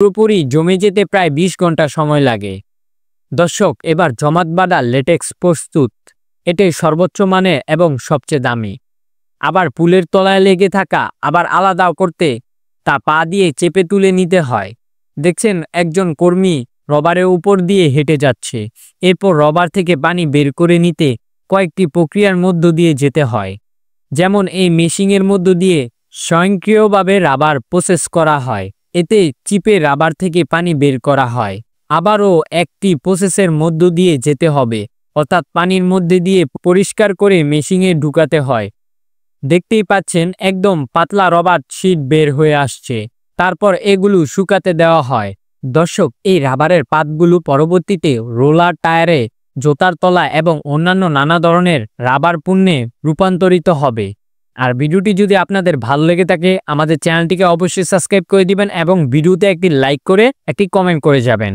পুরোপুরি জমে যেতে প্রায় ২০ ঘন্টা সময় লাগে। দর্শক, এবার জমাট বাঁধা লেটেক্স প্রস্তুত। এটাই সর্বোচ্চ মানের এবং সবচেয়ে দামি। আবার পুলের তলায় লেগে থাকা আবার আলাদা করতে তা পা দিয়ে চেপে তুলে নিতে হয়। দেখছেন একজন কর্মী রবারের উপর দিয়ে হেঁটে যাচ্ছে। এরপর রবার থেকে পানি বের করে নিতে কয়েকটি প্রক্রিয়ার মধ্য দিয়ে যেতে হয়। যেমন এই মেশিনের মধ্য দিয়ে স্বয়ংক্রিয়ভাবে রাবার প্রসেস করা হয়। এতে চিপে রাবার থেকে পানি বের করা হয়। আবারও একটি প্রসেসের মধ্য দিয়ে যেতে হবে, অর্থাৎ পানির মধ্যে দিয়ে পরিষ্কার করে মেশিনে ঢুকাতে হয়। দেখতেই পাচ্ছেন একদম পাতলা রবার শিট বের হয়ে আসছে। তারপর এগুলো শুকাতে দেওয়া হয়। দর্শক, এই রাবারের পাতগুলো পরবর্তীতে রোলার টায়ারে, জুতার তলা এবং অন্যান্য নানা ধরনের রাবার পণ্যে রূপান্তরিত হবে। আর ভিডিওটি যদি আপনাদের ভালো লেগে থাকে আমাদের চ্যানেলটিকে অবশ্যই সাবস্ক্রাইব করে দিবেন এবং ভিডিওতে একটি লাইক করে একটি কমেন্ট করে যাবেন।